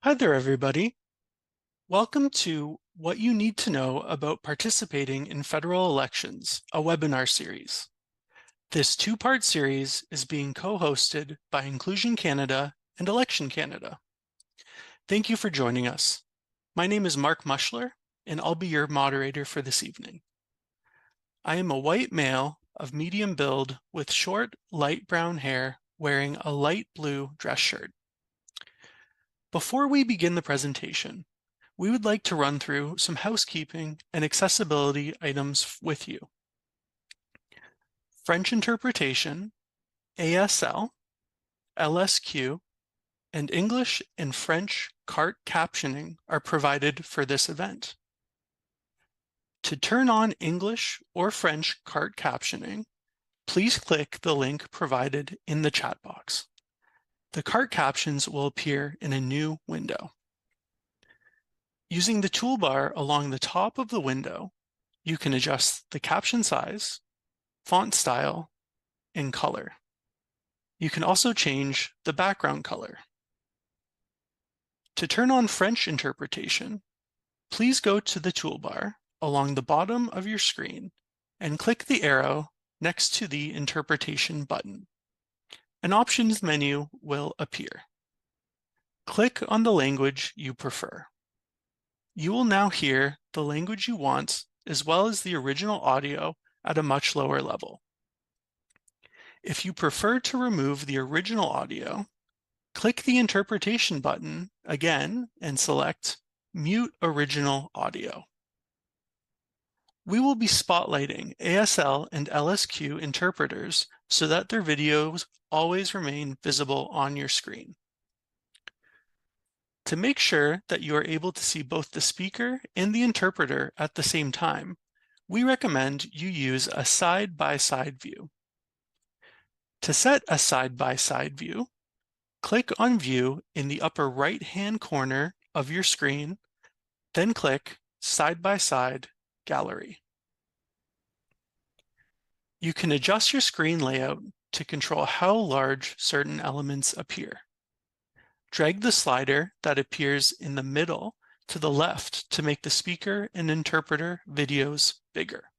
Hi there, everybody. Welcome to What You Need to Know About Participating in Federal Elections, a webinar series. This two-part series is being co-hosted by Inclusion Canada and Election Canada. Thank you for joining us. My name is Mark Mushler, and I'll be your moderator for this evening. I am a white male of medium build with short, light brown hair wearing a light blue dress shirt. Before we begin the presentation, we would like to run through some housekeeping and accessibility items with you. French interpretation, ASL, LSQ, and English and French CART captioning are provided for this event. To turn on English or French CART captioning, please click the link provided in the chat box. The CART captions will appear in a new window. Using the toolbar along the top of the window, you can adjust the caption size, font style, and color. You can also change the background color. To turn on French interpretation, please go to the toolbar along the bottom of your screen and click the arrow next to the interpretation button. An options menu will appear. Click on the language you prefer. You will now hear the language you want as well as the original audio at a much lower level. If you prefer to remove the original audio, click the interpretation button again and select Mute Original Audio. We will be spotlighting ASL and LSQ interpreters so that their videos always remain visible on your screen. To make sure that you are able to see both the speaker and the interpreter at the same time, we recommend you use a side-by-side view. To set a side-by-side view, click on View in the upper right-hand corner of your screen, then click Side-by-Side Gallery. You can adjust your screen layout to control how large certain elements appear. Drag the slider that appears in the middle to the left to make the speaker and interpreter videos bigger.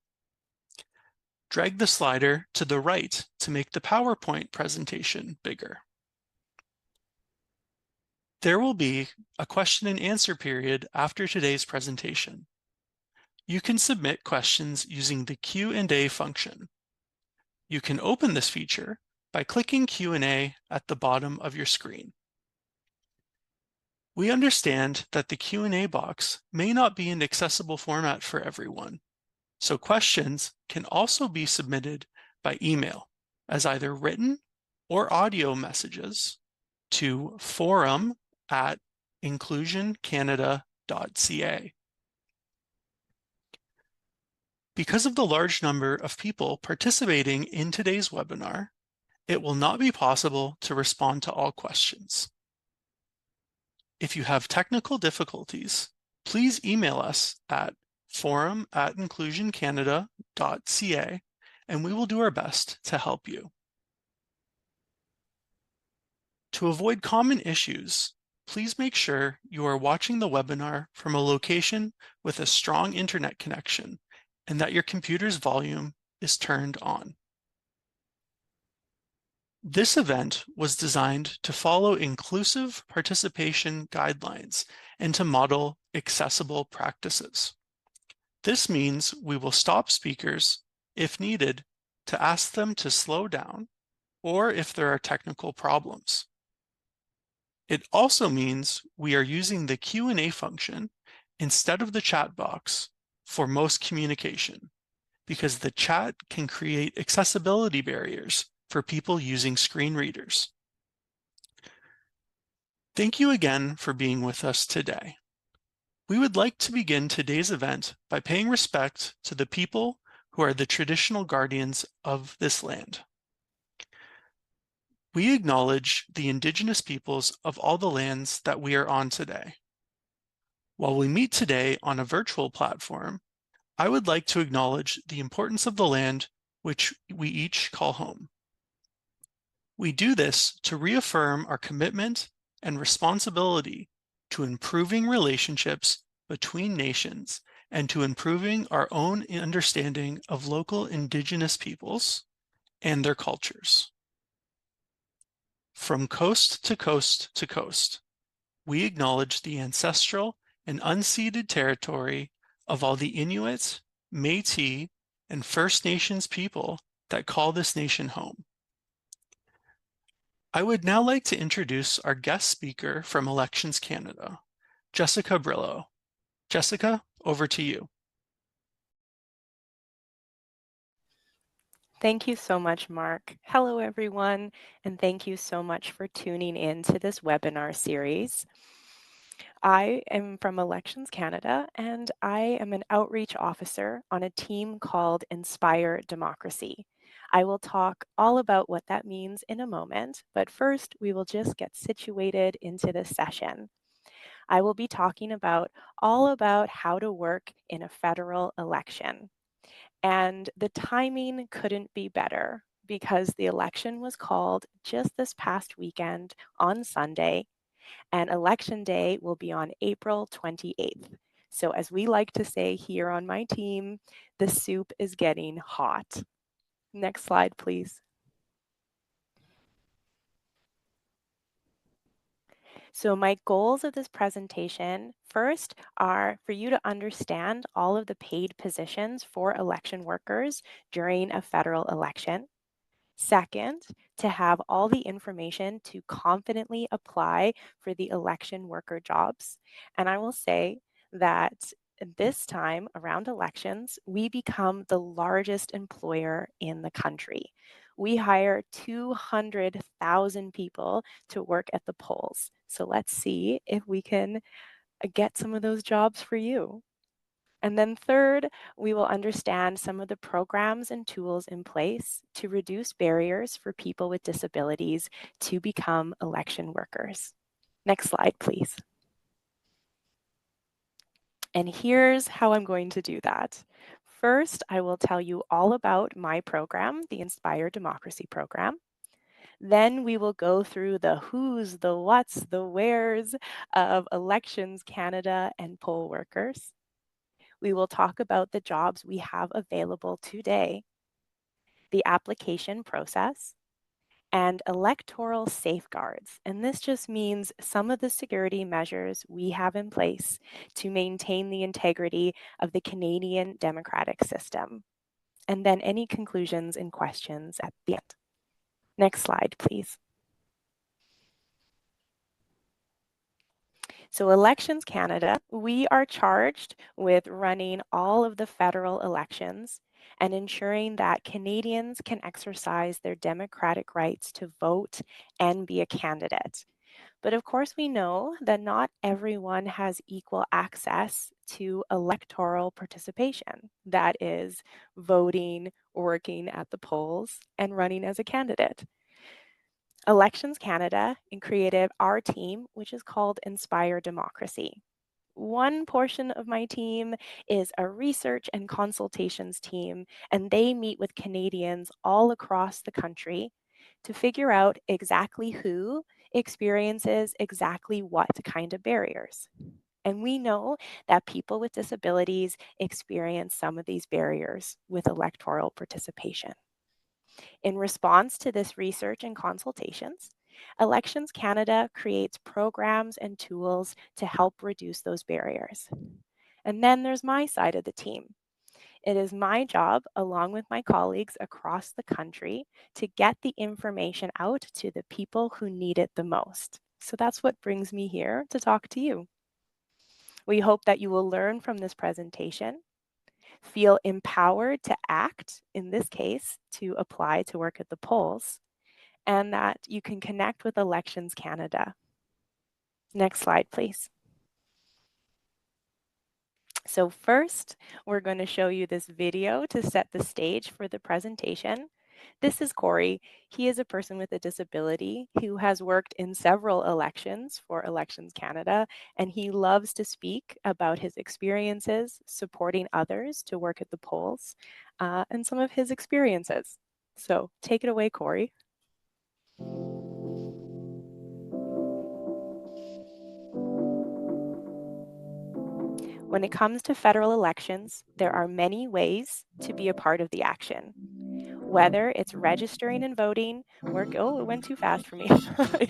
Drag the slider to the right to make the PowerPoint presentation bigger. There will be a question and answer period after today's presentation. You can submit questions using the Q&A function. You can open this feature by clicking Q&A at the bottom of your screen. We understand that the Q&A box may not be an accessible format for everyone, so questions can also be submitted by email as either written or audio messages to forum@inclusioncanada.ca. Because of the large number of people participating in today's webinar, it will not be possible to respond to all questions. If you have technical difficulties, please email us at forum@inclusioncanada.ca, and we will do our best to help you. To avoid common issues, please make sure you are watching the webinar from a location with a strong internet connection and that your computer's volume is turned on. This event was designed to follow inclusive participation guidelines and to model accessible practices. This means we will stop speakers, if needed, to ask them to slow down or if there are technical problems. It also means we are using the Q&A function instead of the chat box for most communication, because the chat can create accessibility barriers for people using screen readers. Thank you again for being with us today. We would like to begin today's event by paying respect to the people who are the traditional guardians of this land. We acknowledge the Indigenous peoples of all the lands that we are on today. While we meet today on a virtual platform, I would like to acknowledge the importance of the land which we each call home. We do this to reaffirm our commitment and responsibility to improving relationships between nations and to improving our own understanding of local indigenous peoples and their cultures. From coast to coast to coast, we acknowledge the ancestral and unceded territory of all the Inuit, Métis, and First Nations people that call this nation home. I would now like to introduce our guest speaker from Elections Canada, Jessica Brillo. Jessica, over to you. Thank you so much, Mark. Hello, everyone, and thank you so much for tuning in to this webinar series. I am from Elections Canada, and I am an outreach officer on a team called Inspire Democracy. I will talk all about what that means in a moment, but first we will just get situated into this session. I will be talking all about how to work in a federal election. And the timing couldn't be better because the election was called just this past weekend on Sunday, and Election Day will be on April 28th. So as we like to say here on my team, the soup is getting hot. Next slide, please. So my goals of this presentation first are for you to understand all of the paid positions for election workers during a federal election. Second, to have all the information to confidently apply for the election worker jobs. And I will say that this time around elections, we become the largest employer in the country. We hire 200,000 people to work at the polls. So let's see if we can get some of those jobs for you. And then third, we will understand some of the programs and tools in place to reduce barriers for people with disabilities to become election workers. Next slide, please. And here's how I'm going to do that. First, I will tell you all about my program, the Inspire Democracy program. Then we will go through the who's, the what's, the where's of Elections Canada and poll workers. We will talk about the jobs we have available today, the application process, and electoral safeguards. And this just means some of the security measures we have in place to maintain the integrity of the Canadian democratic system. And then any conclusions and questions at the end. Next slide, please. So Elections Canada, we are charged with running all of the federal elections and ensuring that Canadians can exercise their democratic rights to vote and be a candidate. But of course, we know that not everyone has equal access to electoral participation. That is, voting, working at the polls, and running as a candidate. Elections Canada created our team, which is called Inspire Democracy. One portion of my team is a research and consultations team, and they meet with Canadians all across the country to figure out exactly who experiences exactly what kind of barriers. And we know that people with disabilities experience some of these barriers with electoral participation. In response to this research and consultations, Elections Canada creates programs and tools to help reduce those barriers. And then there's my side of the team. It is my job, along with my colleagues across the country, to get the information out to the people who need it the most. So that's what brings me here to talk to you. We hope that you will learn from this presentation, feel empowered to act, in this case, to apply to work at the polls, and that you can connect with Elections Canada. Next slide, please. So first, we're going to show you this video to set the stage for the presentation. This is Corey. He is a person with a disability who has worked in several elections for Elections Canada, and he loves to speak about his experiences supporting others to work at the polls and some of his experiences. So take it away, Corey. When it comes to federal elections, there are many ways to be a part of the action. Whether it's registering and voting, oh, it went too fast for me.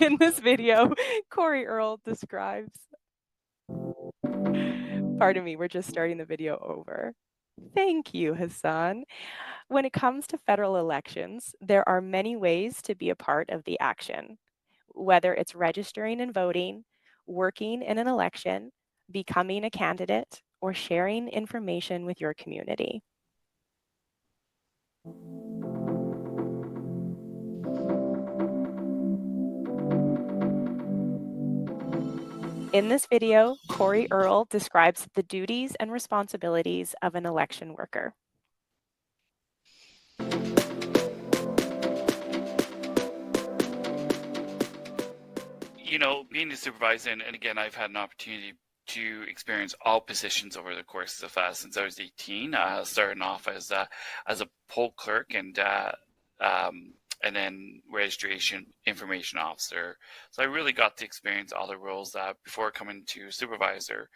In this video, Corey Earl describes, pardon me, we're just starting the video over. Thank you, Hassan. When it comes to federal elections, there are many ways to be a part of the action. Whether it's registering and voting, working in an election, becoming a candidate, or sharing information with your community. In this video, Corey Earl describes the duties and responsibilities of an election worker. You know, being a supervisor, and again, I've had an opportunity to experience all positions over the course of since I was 18. Starting off as a poll clerk and then registration information officer. So I really got to experience all the roles before coming to supervisor.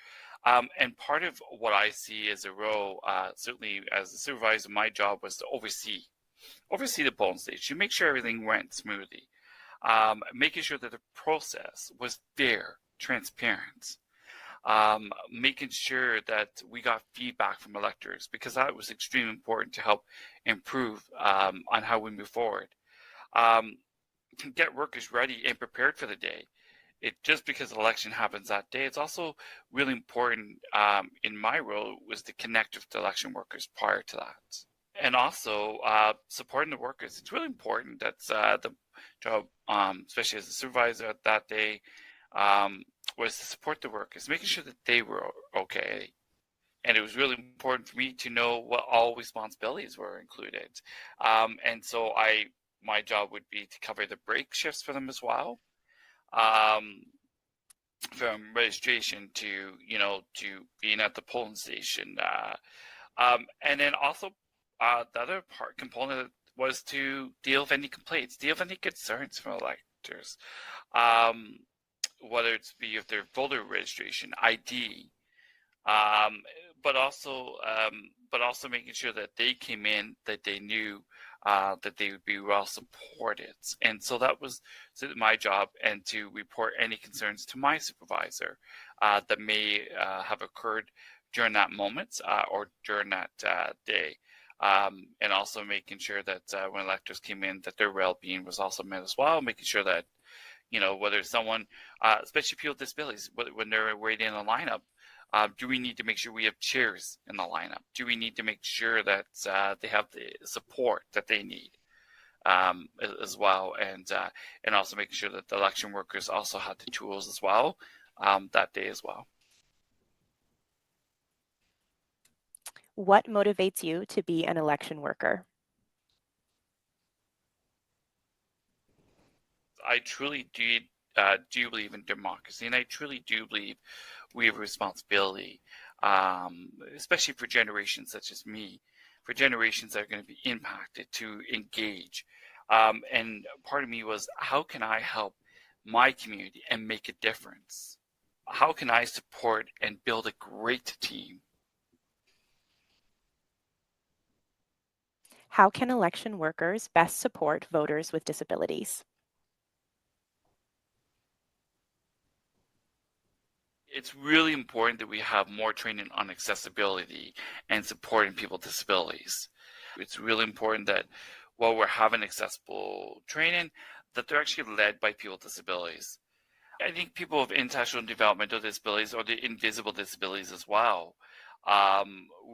And part of what I see as a role, certainly as a supervisor, my job was to oversee the polling station, make sure everything went smoothly. Making sure that the process was fair, transparent, making sure that we got feedback from electors, because that was extremely important to help improve on how we move forward. Get workers ready and prepared for the day. Just because the election happens that day, it's also really important in my role was to connect with the election workers prior to that. And also supporting the workers. It's really important that the job, especially as a supervisor that day, was to support the workers, making sure that they were okay. And it was really important for me to know what all responsibilities were included. And so my job would be to cover the break shifts for them as well. From registration to being at the polling station. And then also the other component was to deal with any complaints, deal with any concerns from electors, whether it's be if their voter registration, ID, but also making sure that they came in, that they knew that they would be well supported. And so that was my job, and to report any concerns to my supervisor that may have occurred during that moment or during that day. And also making sure that when electors came in, that their well-being was also met as well, making sure that, whether someone, especially people with disabilities, when they're waiting in a lineup, do we need to make sure we have chairs in the lineup? Do we need to make sure that they have the support that they need as well? And also making sure that the election workers also had the tools as well that day as well. What motivates you to be an election worker? I truly do believe in democracy, and I truly do believe we have a responsibility, especially for generations such as me, for generations that are going to be impacted, to engage. And part of me was, how can I help my community and make a difference? How can I support and build a great team? How can election workers best support voters with disabilities? It's really important that we have more training on accessibility and supporting people with disabilities. It's really important that while we're having accessible training, that they're actually led by people with disabilities. I think people with intellectual and developmental disabilities, or the invisible disabilities as well,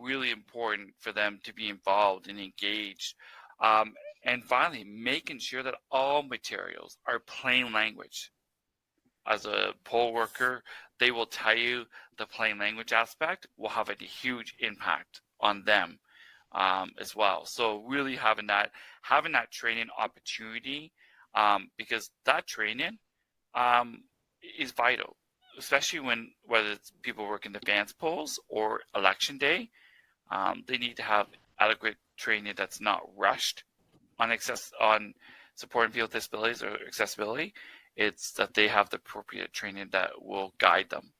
really important for them to be involved and engaged. And finally, making sure that all materials are plain language. As a poll worker, they will tell you the plain language aspect will have a huge impact on them as well. So really having that training opportunity, because that training is vital, especially whether it's people working advance polls or election day. They need to have adequate training that's not rushed on supporting people with disabilities or accessibility. It's that they have the appropriate training that will guide them.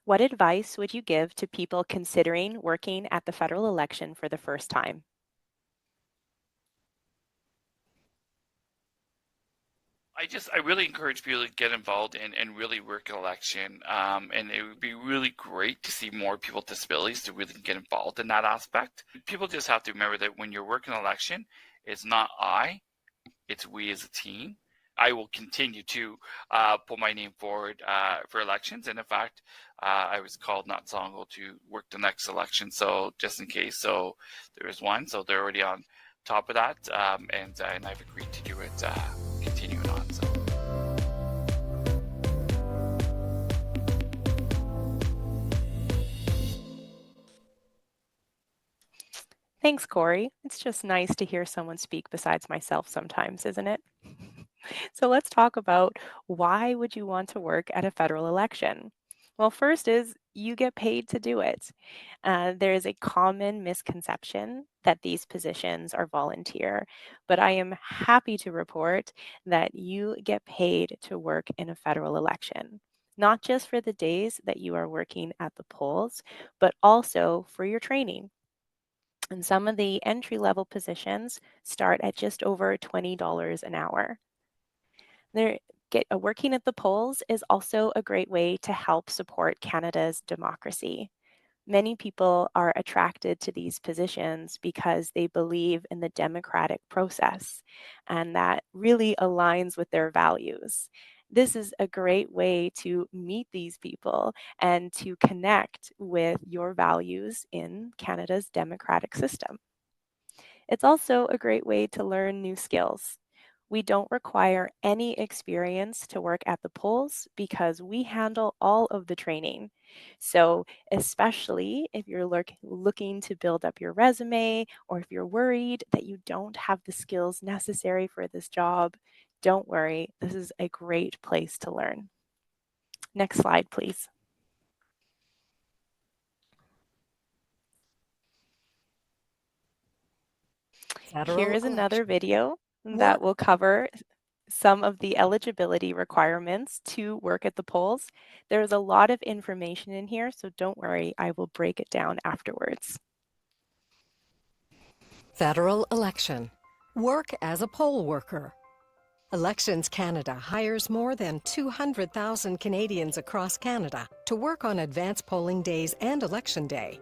What advice would you give to people considering working at the federal election for the first time? I really encourage people to get involved and really work in election. And it would be really great to see more people with disabilities to really get involved in that aspect. People just have to remember that when you're working an election, it's not it's we as a team. I will continue to put my name forward for elections. And in fact, I was called not so long ago to work the next election. So just in case, so there is one. So they're already on top of that. And I've agreed to do it continuing on. So. Thanks, Corey. It's just nice to hear someone speak besides myself sometimes, isn't it? So let's talk about why would you want to work at a federal election? Well, first is you get paid to do it. There is a common misconception that these positions are volunteer, but I am happy to report that you get paid to work in a federal election, not just for the days that you are working at the polls, but also for your training. And some of the entry-level positions start at just over $20 an hour. Working at the polls is also a great way to help support Canada's democracy. Many people are attracted to these positions because they believe in the democratic process, and that really aligns with their values. This is a great way to meet these people and to connect with your values in Canada's democratic system. It's also a great way to learn new skills. We don't require any experience to work at the polls because we handle all of the training. So, especially if you're looking to build up your resume or if you're worried that you don't have the skills necessary for this job, don't worry. This is a great place to learn. Next slide, please. Here is another video that will cover some of the eligibility requirements to work at the polls. There's a lot of information in here, so don't worry, I will break it down afterwards. Federal election. Work as a poll worker. Elections Canada hires more than 200,000 Canadians across Canada to work on advance polling days and Election Day.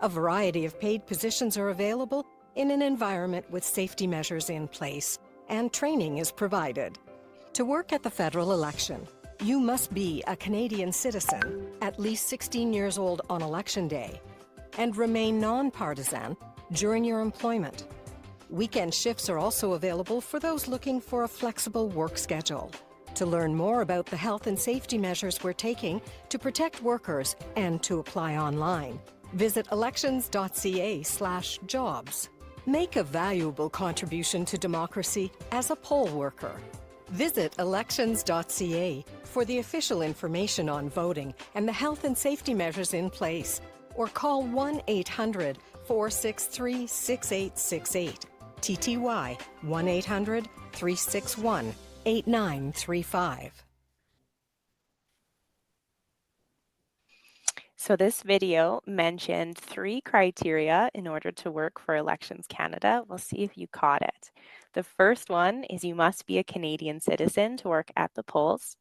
A variety of paid positions are available in an environment with safety measures in place, and training is provided. To work at the federal election, you must be a Canadian citizen, at least 16 years old on Election Day, and remain nonpartisan during your employment. Weekend shifts are also available for those looking for a flexible work schedule. To learn more about the health and safety measures we're taking to protect workers and to apply online, visit elections.ca/jobs. Make a valuable contribution to democracy as a poll worker. Visit elections.ca for the official information on voting and the health and safety measures in place, or call 1-800-463-6868, TTY 1-800-361-8935. So this video mentioned 3 criteria in order to work for Elections Canada. We'll see if you caught it. The first one is you must be a Canadian citizen to work at the polls.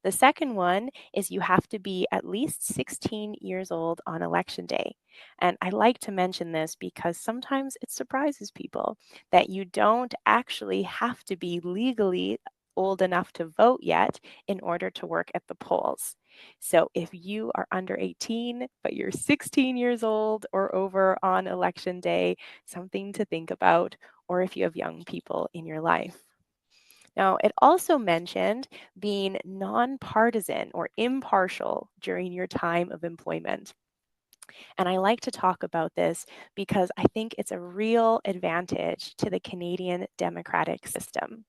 The second one is you have to be at least 16 years old on Election Day. And I like to mention this because sometimes it surprises people that you don't actually have to be legally old enough to vote yet in order to work at the polls. So if you are under 18, but you're 16 years old or over on Election Day, something to think about, or if you have young people in your life. Now, it also mentioned being nonpartisan or impartial during your time of employment. And I like to talk about this because I think it's a real advantage to the Canadian democratic system.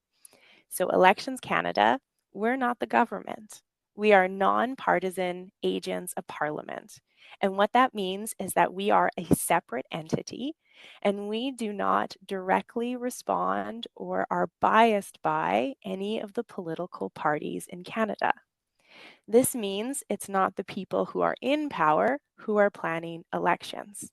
So Elections Canada, we're not the government. We are nonpartisan agents of Parliament. And what that means is that we are a separate entity and we do not directly respond or are biased by any of the political parties in Canada. This means it's not the people who are in power who are planning elections.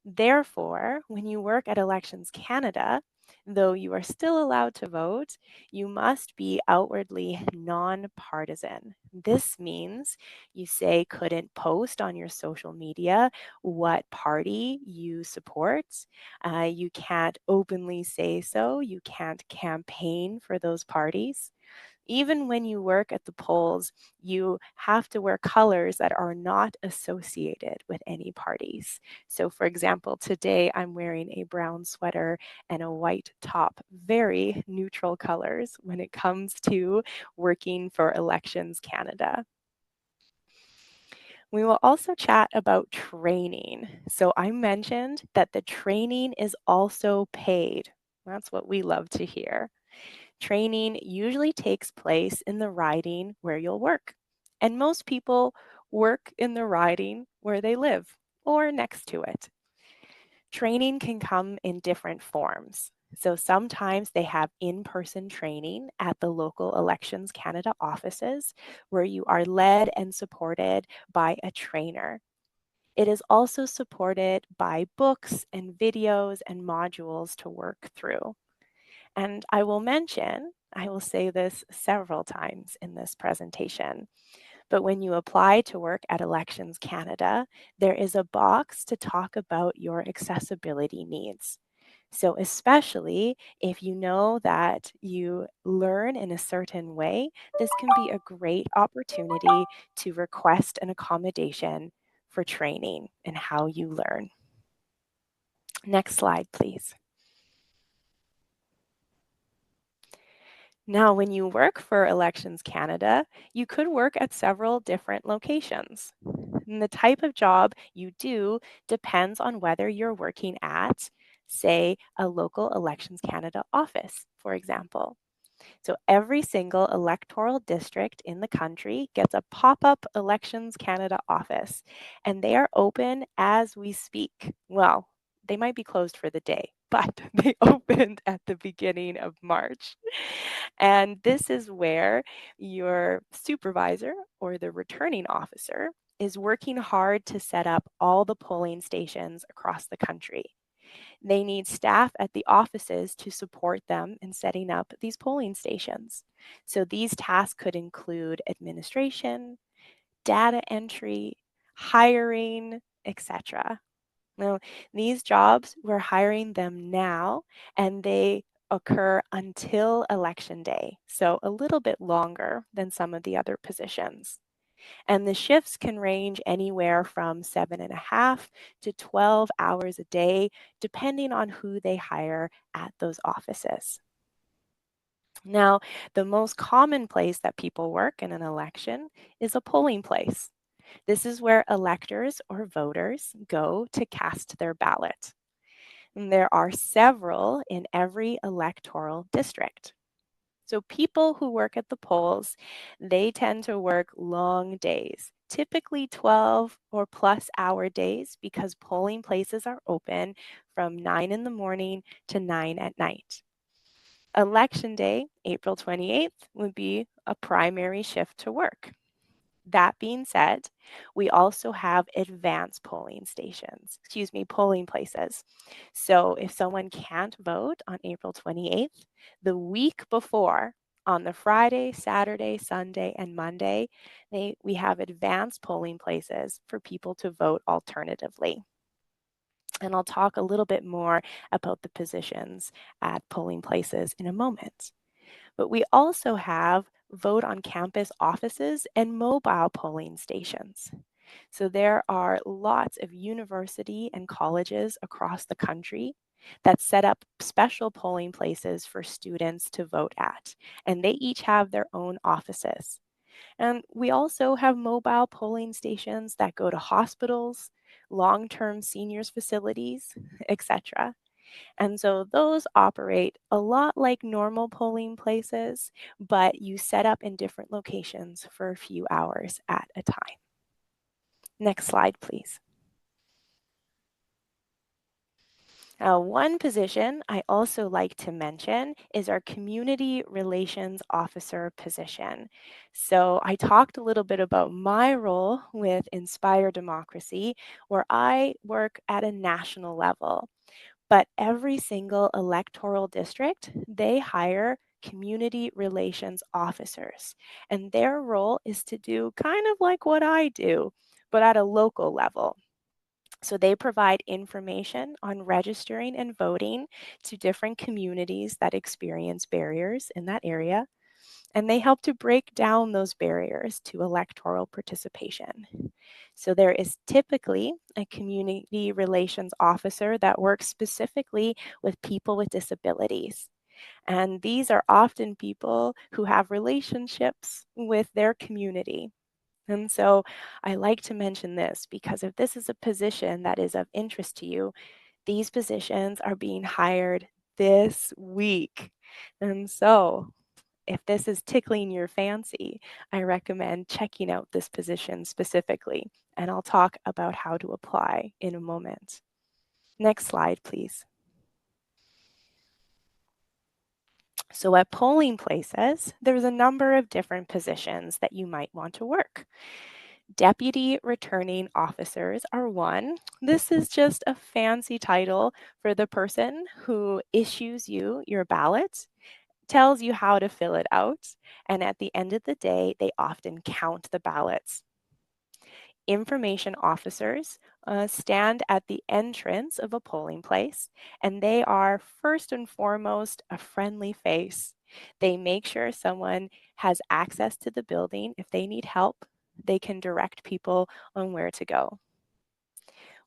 Therefore, when you work at Elections Canada, though you are still allowed to vote, you must be outwardly nonpartisan. This means you say couldn't post on your social media what party you support. You can't openly say so. You can't campaign for those parties. Even when you work at the polls, you have to wear colors that are not associated with any parties. So, for example, today I'm wearing a brown sweater and a white top, very neutral colors when it comes to working for Elections Canada. We will also chat about training. So, I mentioned that the training is also paid. That's what we love to hear. Training usually takes place in the riding where you'll work. And most people work in the riding where they live or next to it. Training can come in different forms. So sometimes they have in-person training at the local Elections Canada offices where you are led and supported by a trainer. It is also supported by books and videos and modules to work through. And I will say this several times in this presentation, but when you apply to work at Elections Canada, there is a box to talk about your accessibility needs. So especially if you know that you learn in a certain way, this can be a great opportunity to request an accommodation for training and how you learn. Next slide, please. Now, when you work for Elections Canada, you could work at several different locations. And the type of job you do depends on whether you're working at, say, a local Elections Canada office, for example. So every single electoral district in the country gets a pop-up Elections Canada office, and they are open as we speak. Well, they might be closed for the day, but they opened at the beginning of March. And this is where your supervisor or the returning officer is working hard to set up all the polling stations across the country. They need staff at the offices to support them in setting up these polling stations. So these tasks could include administration, data entry, hiring, etc. Now, these jobs, we're hiring them now, and they occur until election day, so a little bit longer than some of the other positions. And the shifts can range anywhere from 7.5 to 12 hours a day, depending on who they hire at those offices. Now, the most common place that people work in an election is a polling place. This is where electors or voters go to cast their ballot. And there are several in every electoral district. So people who work at the polls, they tend to work long days, typically 12 or plus hour days because polling places are open from 9 in the morning to 9 at night. Election day, April 28th, would be a primary shift to work. That being said, we also have advanced polling places. So if someone can't vote on April 28th, the week before, on the Friday, Saturday, Sunday, and Monday, we have advanced polling places for people to vote alternatively. And I'll talk a little bit more about the positions at polling places in a moment. But we also have vote on campus offices and mobile polling stations. So there are lots of university and colleges across the country that set up special polling places for students to vote at, and they each have their own offices. And we also have mobile polling stations that go to hospitals, long-term seniors facilities, etc. And so those operate a lot like normal polling places, but you set up in different locations for a few hours at a time. Next slide, please. Now, one position I also like to mention is our Community Relations Officer position. So I talked a little bit about my role with Inspire Democracy, where I work at a national level. But every single electoral district, they hire community relations officers. And their role is to do kind of like what I do, but at a local level. So they provide information on registering and voting to different communities that experience barriers in that area. And they help to break down those barriers to electoral participation. So there is typically a community relations officer that works specifically with people with disabilities. And these are often people who have relationships with their community. And so I like to mention this because if this is a position that is of interest to you, these positions are being hired this week. And so if this is tickling your fancy, I recommend checking out this position specifically, and I'll talk about how to apply in a moment. Next slide, please. So at polling places, there's a number of different positions that you might want to work. Deputy returning officers are one. This is just a fancy title for the person who issues you your ballot, tells you how to fill it out, and at the end of the day, they often count the ballots. Information officers stand at the entrance of a polling place, and they are first and foremost a friendly face. They make sure someone has access to the building. If they need help, they can direct people on where to go.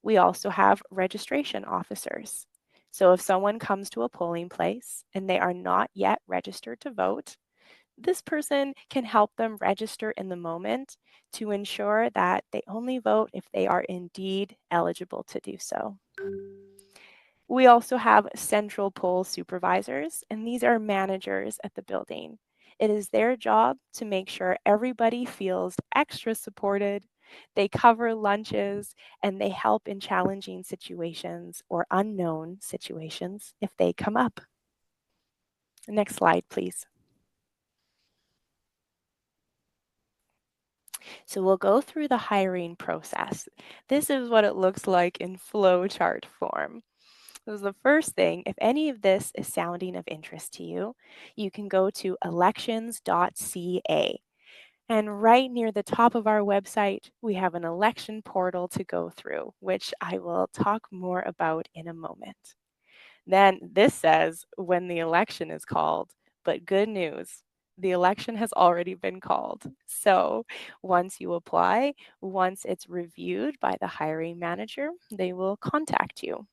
We also have registration officers. So if someone comes to a polling place and they are not yet registered to vote, this person can help them register in the moment to ensure that they only vote if they are indeed eligible to do so. We also have central poll supervisors, and these are managers at the building. It is their job to make sure everybody feels extra supported. They cover lunches and they help in challenging situations or unknown situations if they come up. Next slide, please. So we'll go through the hiring process. This is what it looks like in flowchart form. So the first thing, if any of this is sounding of interest to you, you can go to elections.ca. And right near the top of our website, we have an election portal to go through, which I will talk more about in a moment. Then this says when the election is called, but good news, the election has already been called. So once you apply, once it's reviewed by the hiring manager, they will contact you.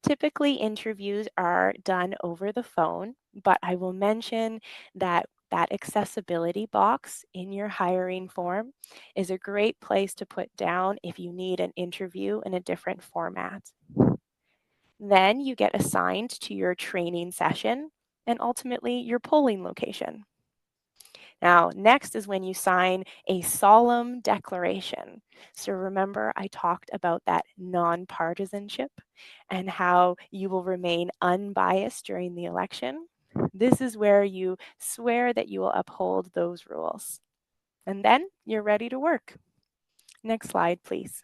Typically, interviews are done over the phone, but I will mention that that accessibility box in your hiring form is a great place to put down if you need an interview in a different format. Then you get assigned to your training session and ultimately your polling location. Now, next is when you sign a solemn declaration. So remember, I talked about that nonpartisanship and how you will remain unbiased during the election. This is where you swear that you will uphold those rules. And then you're ready to work. Next slide, please.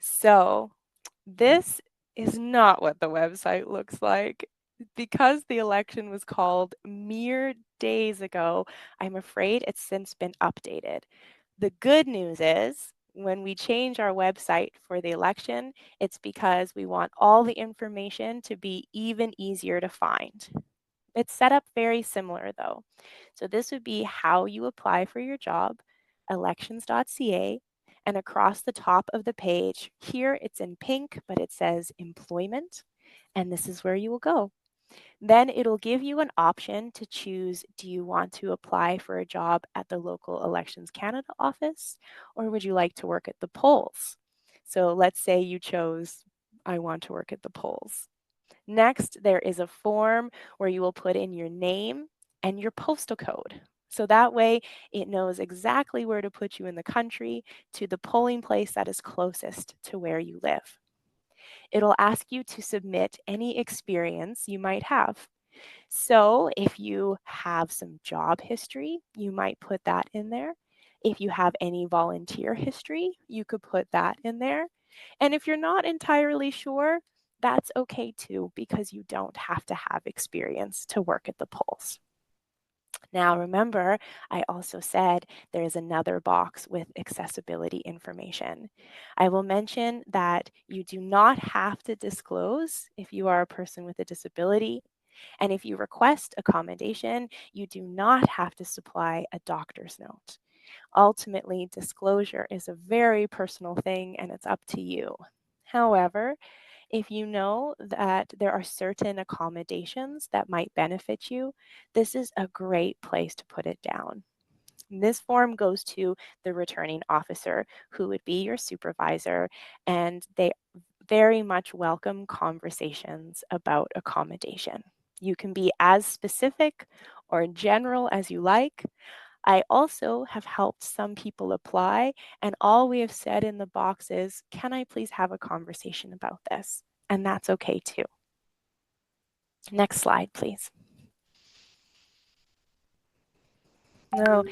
So this is not what the website looks like. Because the election was called mere days ago, I'm afraid it's since been updated. The good news is when we change our website for the election, it's because we want all the information to be even easier to find. It's set up very similar though. So this would be how you apply for your job, elections.ca, and across the top of the page, here it's in pink, but it says employment, and this is where you will go. Then it'll give you an option to choose, do you want to apply for a job at the local Elections Canada office, or would you like to work at the polls? So let's say you chose, I want to work at the polls. Next, there is a form where you will put in your name and your postal code. So that way it knows exactly where to put you in the country to the polling place that is closest to where you live. It'll ask you to submit any experience you might have. So if you have some job history, you might put that in there. If you have any volunteer history, you could put that in there. And if you're not entirely sure, that's okay too, because you don't have to have experience to work at the polls. Now, remember, I also said there is another box with accessibility information. I will mention that you do not have to disclose if you are a person with a disability. And if you request accommodation, you do not have to supply a doctor's note. Ultimately, disclosure is a very personal thing and it's up to you. However, if you know that there are certain accommodations that might benefit you, this is a great place to put it down. This form goes to the returning officer, who would be your supervisor, and they very much welcome conversations about accommodation. You can be as specific or general as you like. I also have helped some people apply, and all we have said in the box is, can I please have a conversation about this? And that's okay too. Next slide, please. Now,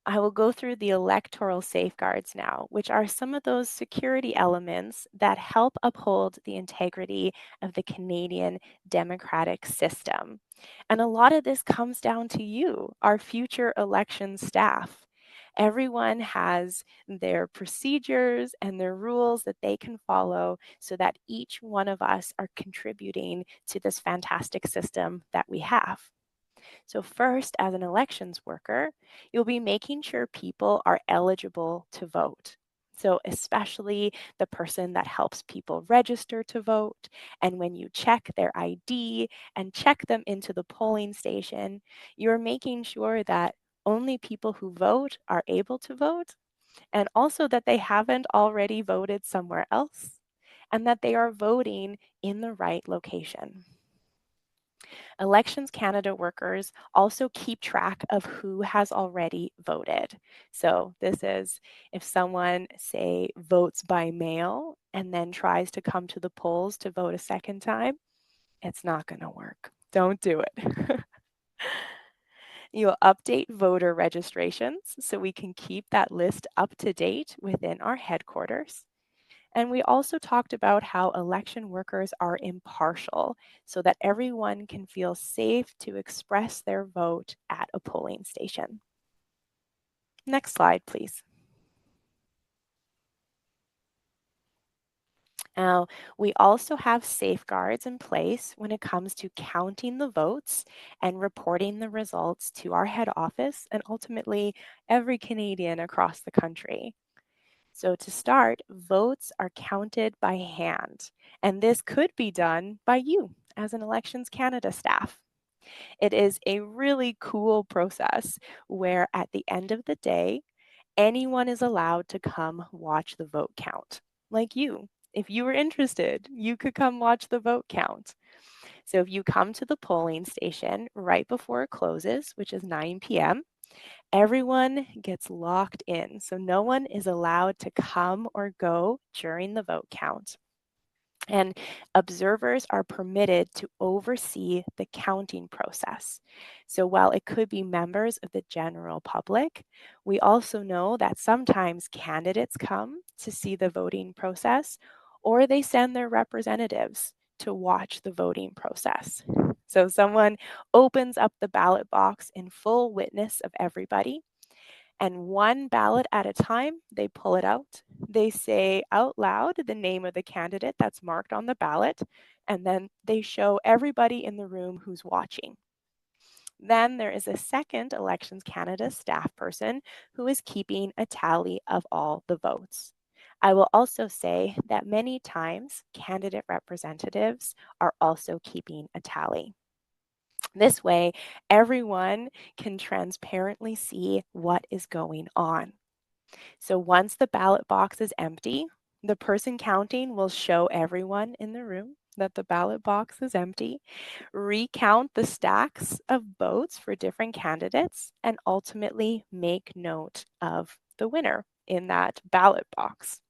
I will go through the electoral safeguards now, which are some of those security elements that help uphold the integrity of the Canadian democratic system. And a lot of this comes down to you, our future election staff. Everyone has their procedures and their rules that they can follow so that each one of us are contributing to this fantastic system that we have. So first, as an elections worker, you'll be making sure people are eligible to vote. So especially the person that helps people register to vote. And when you check their ID and check them into the polling station, you're making sure that only people who vote are able to vote, and also that they haven't already voted somewhere else, and that they are voting in the right location. Elections Canada workers also keep track of who has already voted. So this is if someone, say, votes by mail and then tries to come to the polls to vote a second time, it's not going to work. Don't do it. You'll update voter registrations so we can keep that list up to date within our headquarters. And we also talked about how election workers are impartial so that everyone can feel safe to express their vote at a polling station. Next slide, please. Now, we also have safeguards in place when it comes to counting the votes and reporting the results to our head office and ultimately every Canadian across the country. So to start, votes are counted by hand, and this could be done by you as an Elections Canada staff. It is a really cool process where at the end of the day, anyone is allowed to come watch the vote count, like you. If you were interested, you could come watch the vote count. So if you come to the polling station right before it closes, which is 9 p.m., everyone gets locked in, so no one is allowed to come or go during the vote count. And observers are permitted to oversee the counting process. So while it could be members of the general public, we also know that sometimes candidates come to see the voting process, or they send their representatives to watch the voting process. So someone opens up the ballot box in full witness of everybody, and one ballot at a time, they pull it out. They say out loud the name of the candidate that's marked on the ballot, and then they show everybody in the room who's watching. Then there is a second Elections Canada staff person who is keeping a tally of all the votes. I will also say that many times candidate representatives are also keeping a tally. This way, everyone can transparently see what is going on. So once the ballot box is empty, the person counting will show everyone in the room that the ballot box is empty, recount the stacks of votes for different candidates, and ultimately make note of the winner in that ballot box.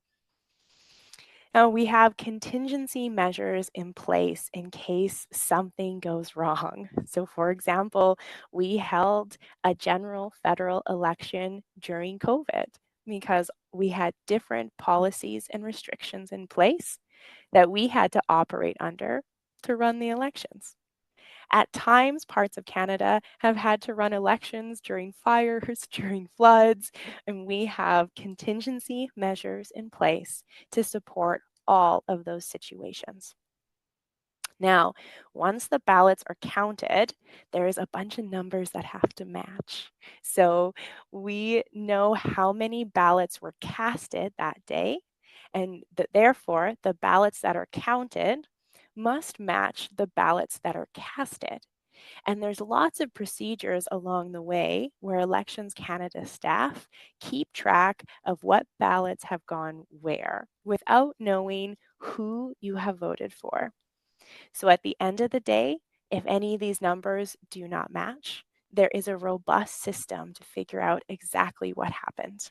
Now, we have contingency measures in place in case something goes wrong. So, for example, we held a general federal election during COVID because we had different policies and restrictions in place that we had to operate under to run the elections. At times, parts of Canada have had to run elections during fires, during floods, and we have contingency measures in place to support all of those situations. Now, once the ballots are counted, there's a bunch of numbers that have to match. So we know how many ballots were casted that day, and therefore the ballots that are counted must match the ballots that are casted. And there's lots of procedures along the way where Elections Canada staff keep track of what ballots have gone where without knowing who you have voted for. So at the end of the day, if any of these numbers do not match, there is a robust system to figure out exactly what happened.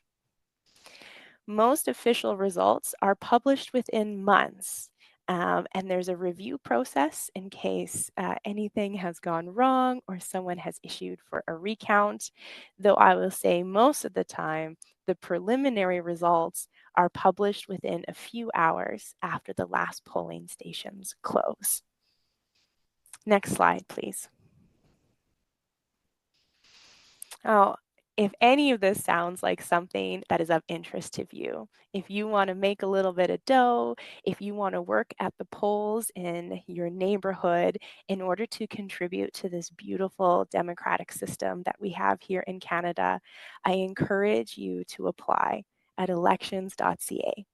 Most official results are published within months, and there's a review process in case anything has gone wrong or someone has issued for a recount. Though I will say most of the time, the preliminary results are published within a few hours after the last polling stations close. Next slide, please. Oh, if any of this sounds like something that is of interest to you, if you want to make a little bit of dough, if you want to work at the polls in your neighborhood in order to contribute to this beautiful democratic system that we have here in Canada, I encourage you to apply at elections.ca.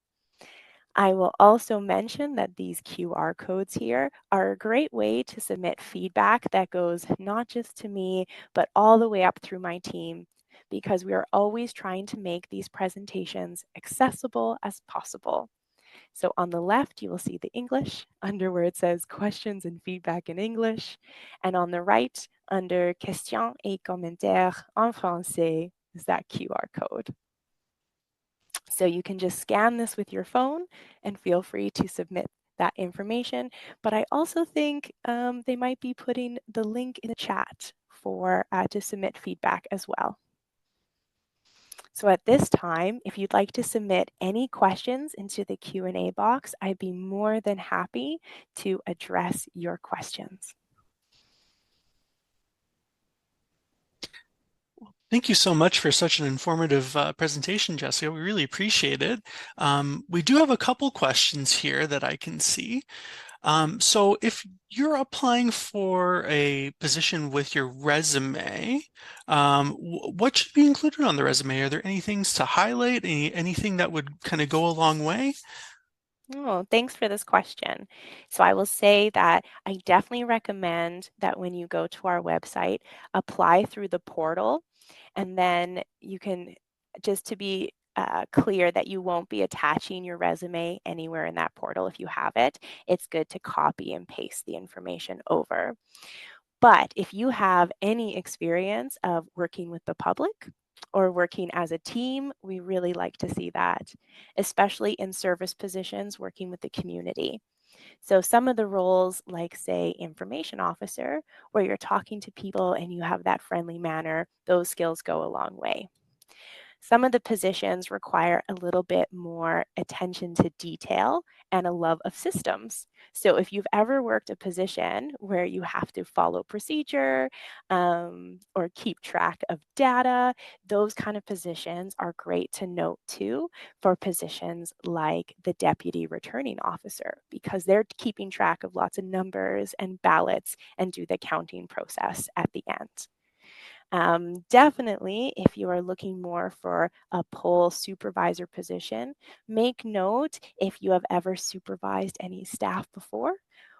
I will also mention that these QR codes here are a great way to submit feedback that goes not just to me, but all the way up through my team, because we are always trying to make these presentations accessible as possible. So on the left, you will see the English under where it says questions and feedback in English. And on the right, under questions et commentaires en français, is that QR code. So you can just scan this with your phone and feel free to submit that information. But I also think they might be putting the link in the chat for to submit feedback as well. So at this time, if you'd like to submit any questions into the Q&A box, I'd be more than happy to address your questions. Thank you so much for such an informative presentation, Jessica. We really appreciate it. We do have a couple questions here that I can see. So if you're applying for a position with your resume, what should be included on the resume? Are there any things to highlight? Anything that would kind of go a long way? Oh, thanks for this question. So I will say that I definitely recommend that when you go to our website, apply through the portal, and then you can, just to be clear that you won't be attaching your resume anywhere in that portal if you have it. It's good to copy and paste the information over. But if you have any experience of working with the public or working as a team, we really like to see that, especially in service positions working with the community. So some of the roles, like say information officer, where you're talking to people and you have that friendly manner, those skills go a long way. Some of the positions require a little bit more attention to detail and a love of systems. So if you've ever worked a position where you have to follow procedure or keep track of data, those kind of positions are great to note too for positions like the deputy returning officer, because they're keeping track of lots of numbers and ballots and do the counting process at the end. Definitely, if you are looking more for a poll supervisor position, make note if you have ever supervised any staff before,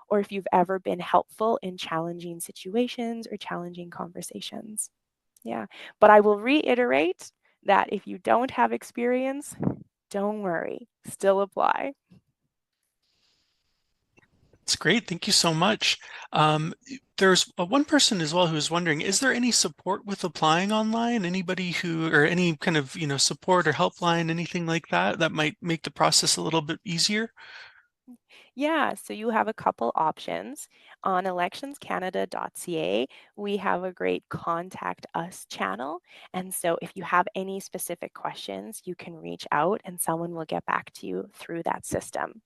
or if you've ever been helpful in challenging situations or challenging conversations. Yeah, but I will reiterate that if you don't have experience, don't worry, still apply. That's great. Thank you so much. There's one person as well who is wondering, is there any support with applying online? Anybody who, or any kind of, support or helpline, anything like that, that might make the process a little bit easier? Yeah, so you have a couple options. On electionscanada.ca, we have a great contact us channel. And so if you have any specific questions, you can reach out and someone will get back to you through that system.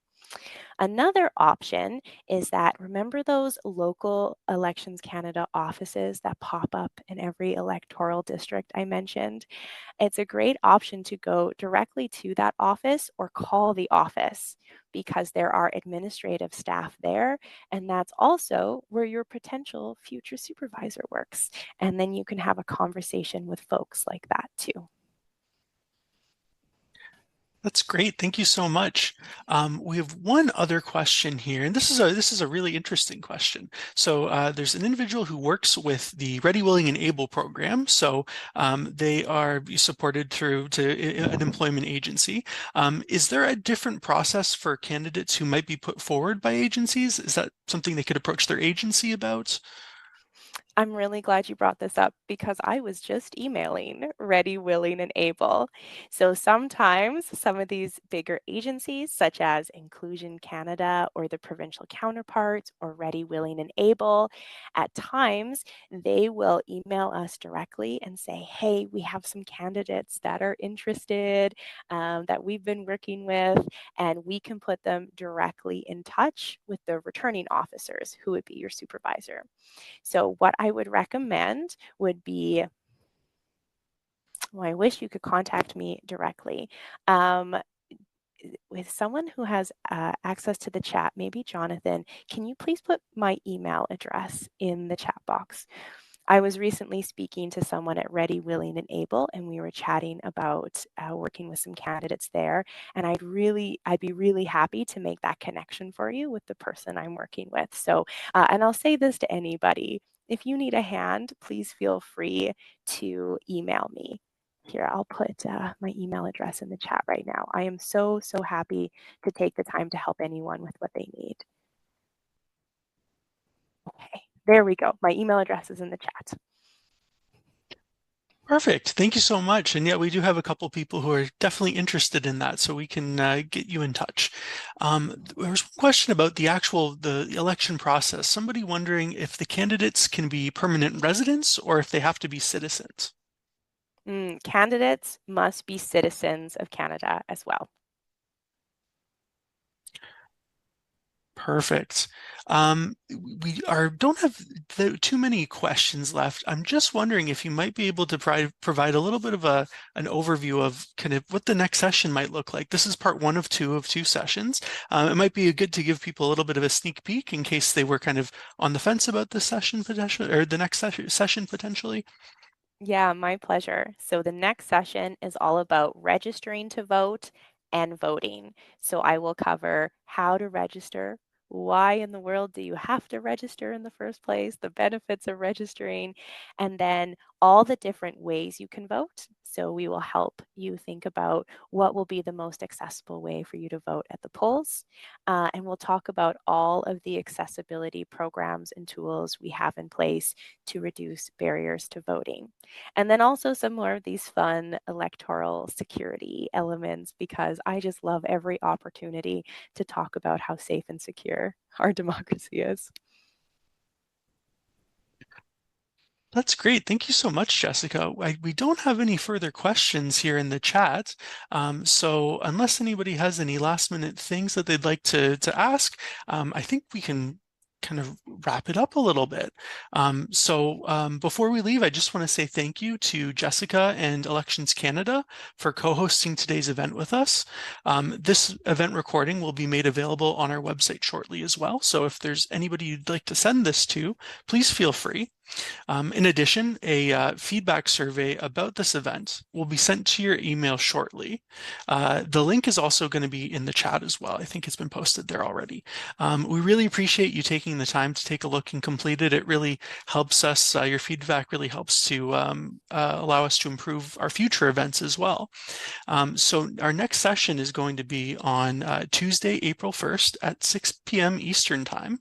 Another option is that, remember those local Elections Canada offices that pop up in every electoral district I mentioned? It's a great option to go directly to that office or call the office because there are administrative staff there. And that's also where your potential future supervisor works. And then you can have a conversation with folks like that too. That's great. Thank you so much. We have one other question here, and this is a really interesting question. So there's an individual who works with the Ready, Willing, and Able program. So they are supported through an employment agency. Is there a different process for candidates who might be put forward by agencies? Is that something they could approach their agency about? I'm really glad you brought this up because I was just emailing Ready, Willing, and Able. So sometimes some of these bigger agencies, such as Inclusion Canada or the provincial counterparts or Ready, Willing, and Able, at times they will email us directly and say, hey, we have some candidates that are interested that we've been working with, and we can put them directly in touch with the returning officers who would be your supervisor. So what I would recommend would be, well, I wish you could contact me directly. With someone who has access to the chat, maybe Jonathan, can you please put my email address in the chat box? I was recently speaking to someone at Ready, Willing, and Able, and we were chatting about working with some candidates there. And I'd be really happy to make that connection for you with the person I'm working with. So, and I'll say this to anybody: if you need a hand, please feel free to email me. Here, I'll put my email address in the chat right now. I am so happy to take the time to help anyone with what they need. Okay, there we go. My email address is in the chat. Perfect. Thank you so much. And yeah, we do have a couple people who are definitely interested in that, so we can get you in touch. There was one question about the election process. Somebody wondering if the candidates can be permanent residents or if they have to be citizens. Candidates must be citizens of Canada as well. Perfect. We don't have too many questions left. I'm just wondering if you might be able to provide a little bit of an overview of kind of what the next session might look like. This is part 1 of two sessions. It might be good to give people a little bit of a sneak peek in case they were kind of on the fence about this session potentially, or the next session potentially. Yeah, my pleasure. So the next session is all about registering to vote and voting. So I will cover how to register, why in the world do you have to register in the first place, the benefits of registering, and then all the different ways you can vote. So we will help you think about what will be the most accessible way for you to vote at the polls. And we'll talk about all of the accessibility programs and tools we have in place to reduce barriers to voting. And then also some more of these fun electoral security elements, because I just love every opportunity to talk about how safe and secure our democracy is. That's great. Thank you so much, Jessica. We don't have any further questions here in the chat. So unless anybody has any last minute things that they'd like to ask, I think we can kind of wrap it up a little bit. Before we leave, I just want to say thank you to Jessica and Elections Canada for co-hosting today's event with us. This event recording will be made available on our website shortly as well. So if there's anybody you'd like to send this to, please feel free. In addition, a feedback survey about this event will be sent to your email shortly. The link is also going to be in the chat as well. I think it's been posted there already. We really appreciate you taking the time to take a look and complete it. It really helps us, your feedback really helps to allow us to improve our future events as well. So our next session is going to be on Tuesday, April 1st at 6 p.m. Eastern Time,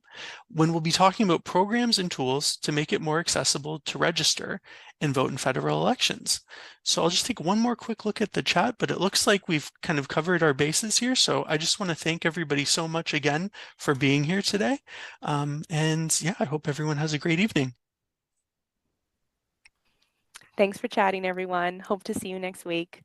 when we'll be talking about programs and tools to make it more accessible to register and vote in federal elections. So I'll just take one more quick look at the chat, but it looks like we've kind of covered our bases here. So I just want to thank everybody so much again for being here today. And yeah, I hope everyone has a great evening. Thanks for chatting, everyone. Hope to see you next week.